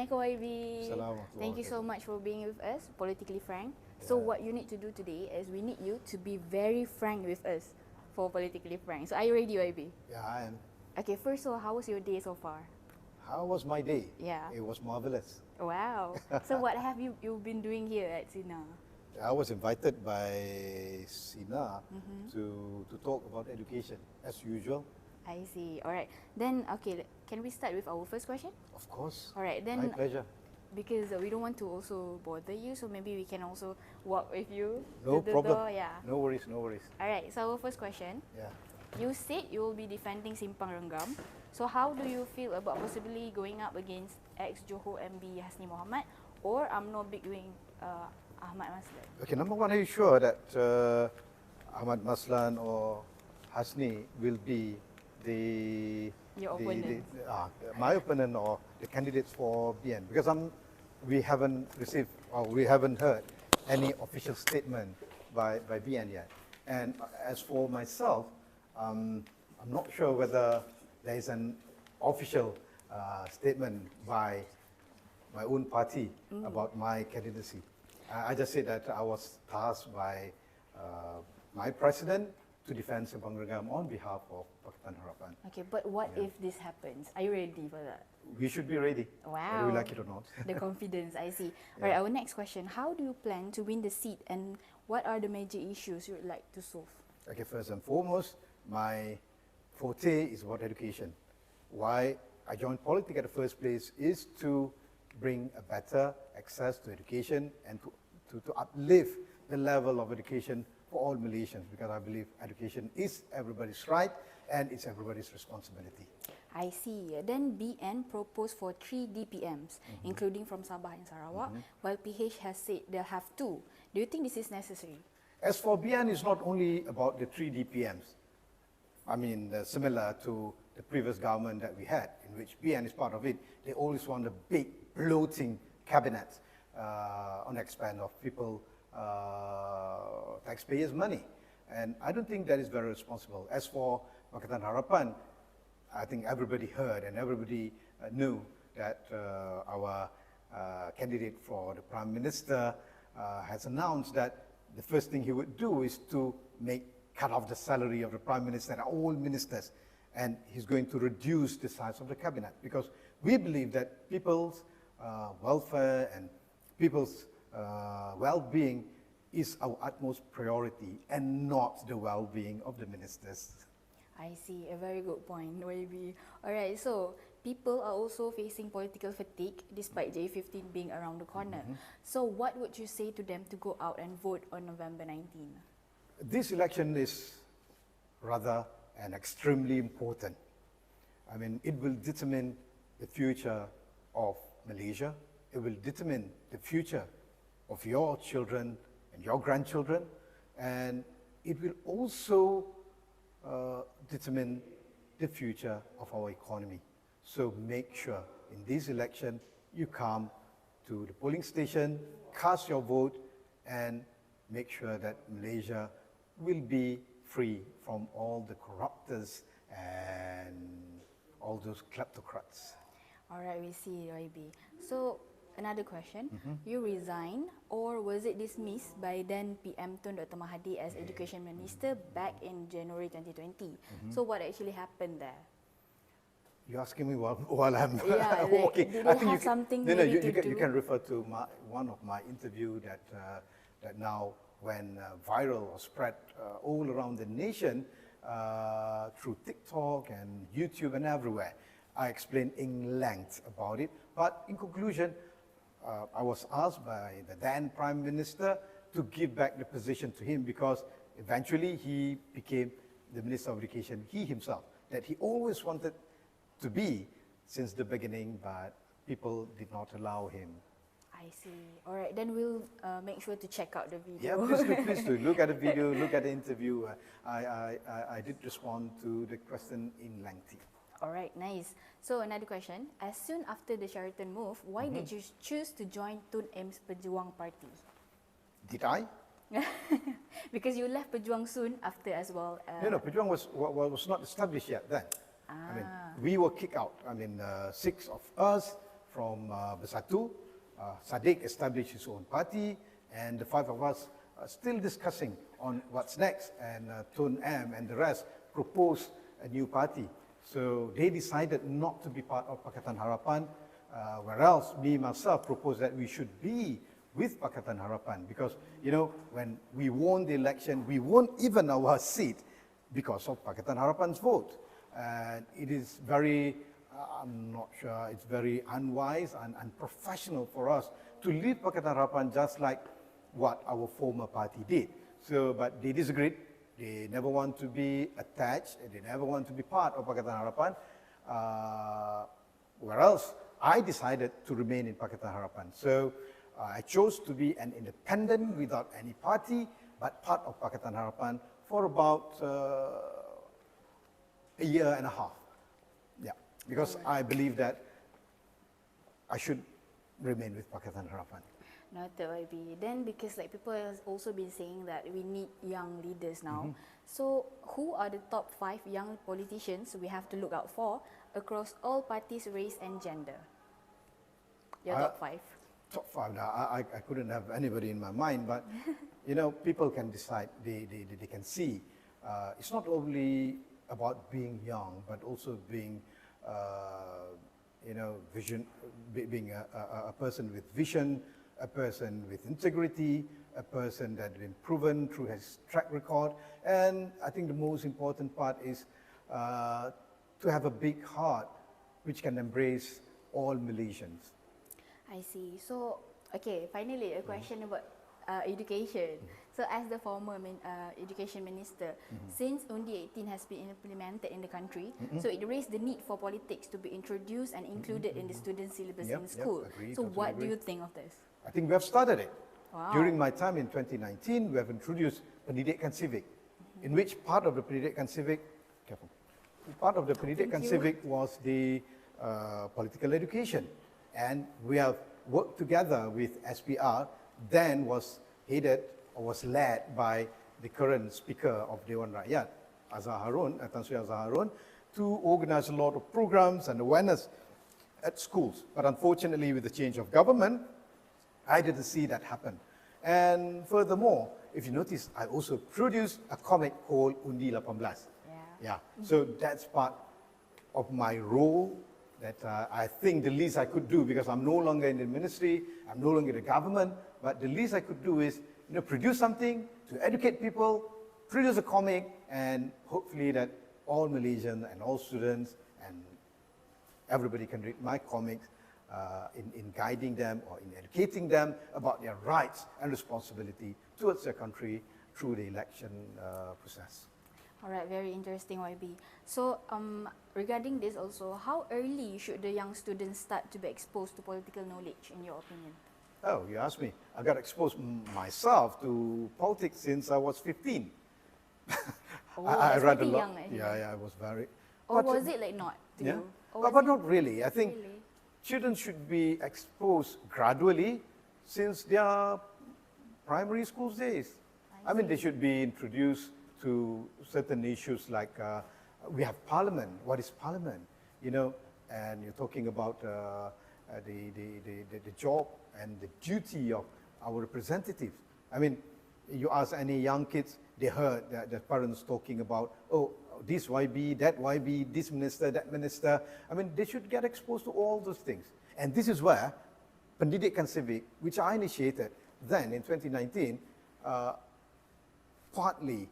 Assalamualaikum YB. Assalamualaikum. Thank you so much for being with us, Politically Frank. So what you need to do today is we need you to be very frank with us for Politically Frank. So are you ready, YB? Yeah, I am. Okay, first of all, how was your day so far? How was my day? Yeah. It was marvelous. Wow. So what have you've been doing here at Sinar? I was invited by Sinar to talk about education, as usual. I see. All right. Then, okay, can we start with our first question? Of course. All right. Then, My pleasure. because we don't want to also bother you, so maybe we can also walk with you. No to the problem. door. Yeah. No worries, no worries. All right. So our first question. Yeah. You said you will be defending Simpang Renggam. So how do you feel about possibly going up against ex-Johor MB Hasni Mohamad or UMNO big wing Ahmad Maszlee? Okay, number one, are you sure that Ahmad Maszlee or Hasni will be Your opponent? my opponent or the candidates for BN? Because we haven't received or we haven't heard any official statement by BN yet. And as for myself, I'm not sure whether there is an official statement by my own party about my candidacy. I just said that I was tasked by my president to defend Simpang Renggam on behalf of Pakatan Harapan. Okay, but what if this happens? Are you ready for that? We should be ready, Wow. whether we like it or not. The confidence, I see. All right, our next question. How do you plan to win the seat and what are the major issues you would like to solve? Okay, first and foremost, my forte is about education. Why I joined politics at the first place is to bring a better access to education and to uplift the level of education for all Malaysians, because I believe education is everybody's right and it's everybody's responsibility. I see. Then BN proposed for 3 DPMs, including from Sabah and Sarawak, while PH has said they'll have 2. Do you think this is necessary? As for BN, it's not only about the 3 DPMs. I mean, similar to the previous government that we had, in which BN is part of it. They always want a big, bloating cabinet on the expense of people, taxpayers' money. And I don't think that is very responsible. As for Pakatan Harapan, I think everybody heard and everybody knew that our candidate for the Prime Minister has announced that the first thing he would do is to cut off the salary of the Prime Minister and all ministers, and he's going to reduce the size of the cabinet, because we believe that people's welfare and people's well-being is our utmost priority and not the well-being of the ministers. I see, a very good point, YB. Alright, so people are also facing political fatigue despite J15 being around the corner. So what would you say to them to go out and vote on November 19? This election is rather and extremely important. I mean, it will determine the future of Malaysia. It will determine the future of your children and your grandchildren. And it will also determine the future of our economy. So make sure in this election you come to the polling station, cast your vote, and make sure that Malaysia will be free from all the corruptors and all those kleptocrats. All right, we see, YB. So another question, you resigned or was it dismissed by then PM Tun Dr. Mahathir as Education Minister back in January 2020? So what actually happened there? You're asking me while I'm Like, walking. did you have something maybe to do? You can refer to one of my interview that now when viral or spread all around the nation through TikTok and YouTube and everywhere. I explained in length about it, but in conclusion, I was asked by the then Prime Minister to give back the position to him, because eventually he became the Minister of Education, he himself, that he always wanted to be since the beginning, but people did not allow him. I see. All right, then we'll make sure to check out the video. Yeah, please do. Look at the video, look at the interview. I did respond to the question in length. All right, nice. So another question, as soon after the Sheraton move, why did you choose to join Tun M's Pejuang party? Did I? Because you left Pejuang soon after as well. No, Pejuang was not established yet then. I mean, we were kicked out. I mean, 6 of us from Bersatu. Sadiq established his own party, and the five of us are still discussing on what's next. And Tun M and the rest proposed a new party. So they decided not to be part of Pakatan Harapan, whereas me myself proposed that we should be with Pakatan Harapan, because when we won the election, we won even our seat because of Pakatan Harapan's vote. And it is very, I'm not sure, it's very unwise and unprofessional for us to leave Pakatan Harapan just like what our former party did. So, but they disagreed. They never want to be attached. They never want to be part of Pakatan Harapan. Whereas I decided to remain in Pakatan Harapan. So I chose to be an independent without any party, but part of Pakatan Harapan for about a year and a half. Yeah, because I believe that I should remain with Pakatan Harapan. Noted, YB. Then, because people have also been saying that we need young leaders now. So, who are the top 5 young politicians we have to look out for across all parties, race and gender? Your top 5. Top 5. Now, I couldn't have anybody in my mind, but people can decide. They can see. It's not only about being young, but also being vision, being a person with vision, a person with integrity, a person that has been proven through his track record. And I think the most important part is to have a big heart which can embrace all Malaysians. I see. So, okay, finally a question about education. So, as the former education minister, since Undi 18 has been implemented in the country, so it raised the need for politics to be introduced and included in the student syllabus in school. Agree, so, totally what agree. do you think of this? I think we have started it. Wow. During my time in 2019, we have introduced Pendidikan Civic, in which part of the Pendidikan Civic, part of the Pendidikan Civic was the political education. And we have worked together with SPR, then was headed or was led by the current Speaker of Dewan Rakyat, Azhar Harun, Tan Sri Azhar Harun, to organize a lot of programs and awareness at schools. But unfortunately, with the change of government, I didn't see that happen. And furthermore, if you notice, I also produced a comic called Undi 18. Yeah. So that's part of my role that I think the least I could do, because I'm no longer in the ministry, I'm no longer in the government, but the least I could do is produce something to educate people, produce a comic, and hopefully that all Malaysians and all students and everybody can read my comics in guiding them or in educating them about their rights and responsibility towards their country through the election process. All right, very interesting, YB. So, regarding this also, how early should the young students start to be exposed to political knowledge, in your opinion? Oh, you asked me. I got exposed myself to politics since I was 15. Oh, I read a lot. Young, actually. Yeah, I was very. Or was it not to yeah, you? Or but not really. I think really? children should be exposed gradually since their primary school days. I mean, they should be introduced to certain issues like we have parliament. What is parliament? And you're talking about the job and the duty of our representatives. I mean, you ask any young kids, they heard that the parents talking about, oh, this YB, that YB, this minister, that minister. I mean, they should get exposed to all those things. And this is where Pendidikan Civic, which I initiated then in 2019, partly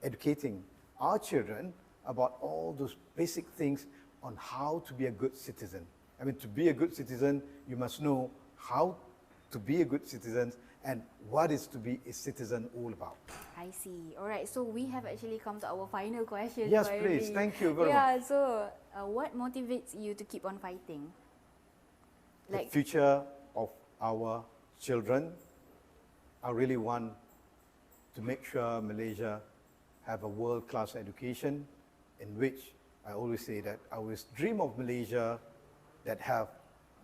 educating our children about all those basic things on how to be a good citizen. I mean, to be a good citizen, you must know how to be a good citizen and what is to be a citizen all about. I see. All right, so we have actually come to our final question. Yes, please. Thank you very much. Yeah, so what motivates you to keep on fighting? The future of our children, I really want to make sure Malaysia have a world-class education, in which I always say that I always dream of Malaysia that have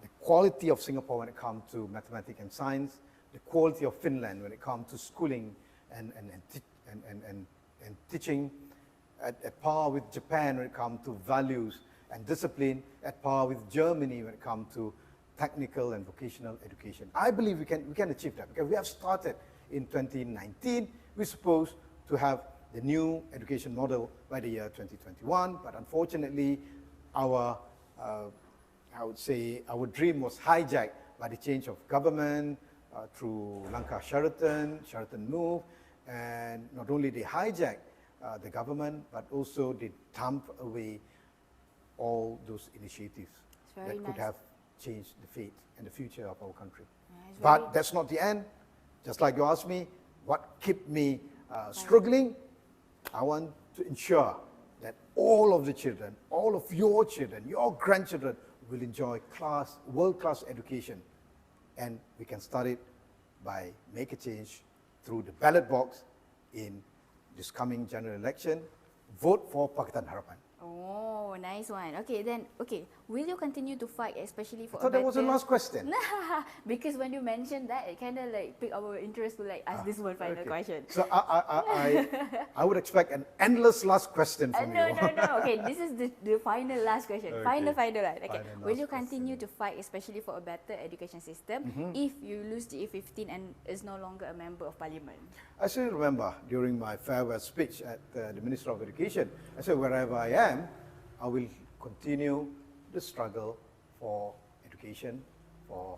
the quality of Singapore when it comes to mathematics and science, the quality of Finland when it comes to schooling and teaching, at par with Japan when it comes to values and discipline, at par with Germany when it comes to technical and vocational education. I believe we can achieve that because we have started in 2019. We're supposed to have the new education model by the year 2021, but unfortunately, our I would say our dream was hijacked by the change of government through Langkah Sheraton move, and not only they hijacked the government, but also they dump away all those initiatives that could have changed the fate and the future of our country. Yeah, but that's not the end. Just like you asked me, what kept me struggling? I want to ensure that all of the children, all of your children, your grandchildren will enjoy world-class education. And we can start it by make a change through the ballot box in this coming general election. Vote for Pakatan Harapan. Oh, nice one. Okay, then, will you continue to fight, especially for I thought that was the last question. Because when you mentioned that, it kind of like piqued our interest to like ask this one final question. So I would expect an endless last question from no, you. No. Okay, this is the final last question. Okay. Final one. Okay, Final will you last continue question. to fight, especially for a better education system, if you lose the A15 and is no longer a member of parliament? I still remember during my farewell speech at the Minister of Education, I said wherever I am, I will continue the struggle for education, for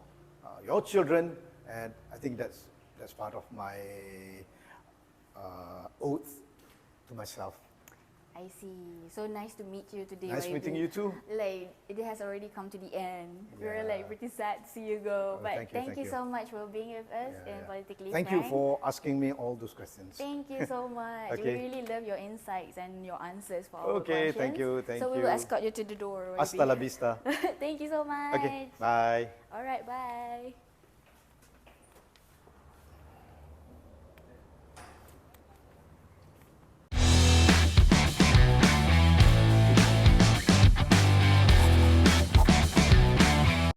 your children, and I think that's part of my oath to myself. I see. So nice to meet you today. Nice YB. meeting you too. Like, it has already come to the end. We're Yeah. like pretty sad to see you go. Oh, But thank you. so much for being with us in Politically Thank Frank. you for asking me all those questions. Thank you so much. Okay. We really love your insights and your answers for our Okay, questions. thank you. So we will escort you to the door. YB. Hasta la vista. Thank you so much. Okay, bye. All right, bye.